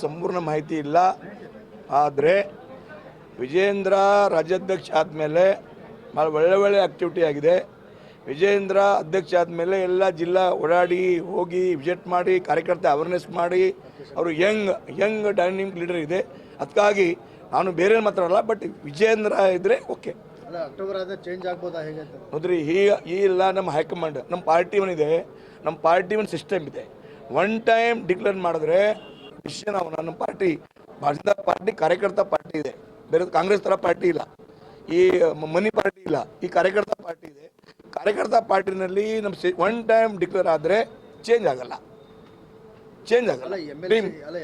ಸಂಪೂರ್ಣ ಮಾಹಿತಿ ಇಲ್ಲ. ಆದರೆ ವಿಜೇಂದ್ರ ರಾಜ್ಯಾಧ್ಯಕ್ಷ ಆದಮೇಲೆ ಭಾಳ ಒಳ್ಳೆ ಆ್ಯಕ್ಟಿವಿಟಿ ಆಗಿದೆ. ವಿಜೇಂದ್ರ ಅಧ್ಯಕ್ಷ ಆದಮೇಲೆ ಎಲ್ಲ ಜಿಲ್ಲಾ ಓಡಾಡಿ ಹೋಗಿ ವಿಸಿಟ್ ಮಾಡಿ ಕಾರ್ಯಕರ್ತ ಅವೇರ್ನೆಸ್ ಮಾಡಿ ಅವರು ಯಂಗ್ ಡೈನಿಂಗ್ ಲೀಡರ್ ಇದೆ. ಅದಕ್ಕಾಗಿ ನಾನು ಬೇರೆ ಮಾತಾಡಲ್ಲ, ಬಟ್ ವಿಜೇಂದ್ರ ಇದ್ದರೆ ಓಕೆ. ಅಕ್ಟೋಬರ್ ಆದ ಚೇಂಜ್ ಆಗ್ಬೋದಾ ಹೇಗೆ ನೋಡ್ರಿ, ಈ ಇಲ್ಲ ನಮ್ಮ ಹೈಕಮಾಂಡ್, ನಮ್ಮ ಪಾರ್ಟಿ ಒಂದಿದೆ, ನಮ್ಮ ಪಾರ್ಟಿ ಒಂದು ಸಿಸ್ಟಮ್ ಇದೆ. ಒನ್ ಟೈಮ್ ಡಿಕ್ಲೇರ್ ಮಾಡಿದ್ರೆ ಡಿಸಿಷನ್ ನಮ್ಮ ಪಾರ್ಟಿ ಭಾರತೀಯ ಜನತಾ ಪಾರ್ಟಿ ಕಾರ್ಯಕರ್ತ ಪಾರ್ಟಿ ಇದೆ, ಬೇರೆ ಕಾಂಗ್ರೆಸ್ ಥರ ಪಾರ್ಟಿ ಇಲ್ಲ, ಈ ಮನಿ ಪಾರ್ಟಿ ಇಲ್ಲ, ಈ ಕಾರ್ಯಕರ್ತ ಪಾರ್ಟಿ ಇದೆ. ಕಾರ್ಯಕರ್ತ ಪಾರ್ಟಿನಲ್ಲಿ ನಮ್ಮ ಒನ್ ಟೈಮ್ ಡಿಕ್ಲೇರ್ ಆದರೆ ಚೇಂಜ್ ಆಗಲ್ಲ.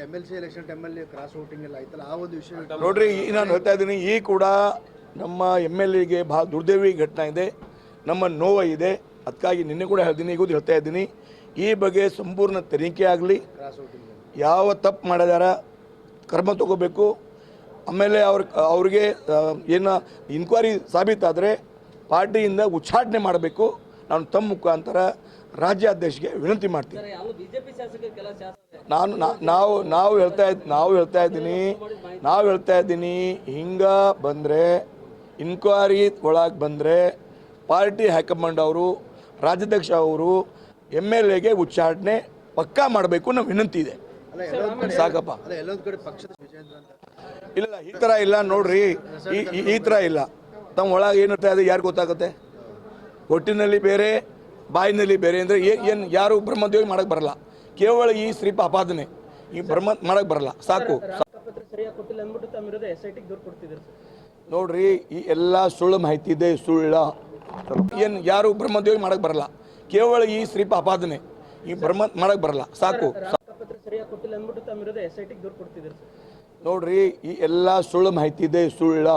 MLC ಎಲೆಕ್ಷನ್ ಟೈಮಲ್ಲಿ ಕ್ರಾಸ್ ವೋಟಿಂಗ್ ಎಲ್ಲ ಆಯ್ತಲ್ಲ, ಆ ಒಂದು ವಿಷಯ ನೋಡ್ರಿ, ನಾನು ಹೇಳ್ತಾ ಇದ್ದೀನಿ, ಈ ಕೂಡ ನಮ್ಮ MLAಗೆ ಭಾಳ ದುರ್ದೈವಿ ಘಟನೆ ಇದೆ, ನಮ್ಮ ನೋವು ಇದೆ. ಅದಕ್ಕಾಗಿ ನಿನ್ನೆ ಕೂಡ ಹೇಳ್ತೀನಿ, ಈಗ ಹೇಳ್ತಾ ಇದ್ದೀನಿ, ಈ ಬಗ್ಗೆ ಸಂಪೂರ್ಣ ತನಿಖೆ ಆಗಲಿ. ಯಾವ ತಪ್ಪು ಮಾಡಿದಾರ ಕ್ರಮ ತಗೋಬೇಕು. ಆಮೇಲೆ ಅವ್ರಿಗೆ ಏನು ಇನ್ಕ್ವೈರಿ ಸಾಬೀತಾದರೆ ಪಾರ್ಟಿಯಿಂದ ಉಚ್ಚಾಟನೆ ಮಾಡಬೇಕು. ನಾನು ತಮ್ಮ ಮುಖಾಂತರ ರಾಜ್ಯಾಧ್ಯಕ್ಷಗೆ ವಿನಂತಿ ಮಾಡ್ತೀನಿ. ನಾವು ಹೇಳ್ತಾ ಇದ್ದೀನಿ ಹಿಂಗೆ ಬಂದರೆ, ಇನ್ಕ್ವೈರಿ ಒಳಗೆ ಬಂದರೆ ಪಾರ್ಟಿ ಹೈಕಮಾಂಡ್ ಅವರು, ರಾಜ್ಯಾಧ್ಯಕ್ಷ ಅವರು MLAಗೆ ಉಚ್ಚಾಟನೆ ಪಕ್ಕಾ ಮಾಡಬೇಕು ಅನ್ನೋ ವಿನಂತಿ ಇದೆ. ಸಾಕಪ್ಪ, ಇಲ್ಲ ಈ ಥರ ಇಲ್ಲ ನೋಡ್ರಿ, ಈ ಥರ ಇಲ್ಲ. ತಮ್ಮ ಒಳಗೆ ಏನು ಇರ್ತಾ ಇದೆ ಯಾರು ಗೊತ್ತಾಗುತ್ತೆ? ಒಟ್ಟಿನಲ್ಲಿ ಬೇರೆ, ಬಾಯಿನಲ್ಲಿ ಬೇರೆ ಅಂದರೆ ಏನು ಯಾರು ಬ್ರಹ್ಮದೇವಿ ಮಾಡೋಕ್ಕೆ ಬರಲ್ಲ. ಕೇವಲ ಈ ಶ್ರೀಪ ಅಪಾದನೆ, ಈ ಬ್ರಹ್ಮ ಮಾಡೋಕ್ಕೆ ಬರಲ್ಲ. ಸಾಕು ನೋಡ್ರಿ, ಈ ಎಲ್ಲ ಸುಳ್ಳು ಮಾಹಿತಿ ಇದೆ, ಸುಳ್ಳ ಏನು ಯಾರು ಬ್ರಹ್ಮದೇವಿ ಮಾಡೋಕ್ಕೆ ಬರಲ್ಲ. ಕೇವಲ ಈ ಶ್ರೀಪ ಅಪಾದನೆ, ಈ ಬ್ರಹ್ಮ ಮಾಡೋಕ್ಕೆ ಬರಲ್ಲ. ಸಾಕು ನೋಡ್ರಿ, ಈ ಎಲ್ಲ ಸುಳ್ಳು ಮಾಹಿತಿ ಇದೆ, ಸುಳ್ಳ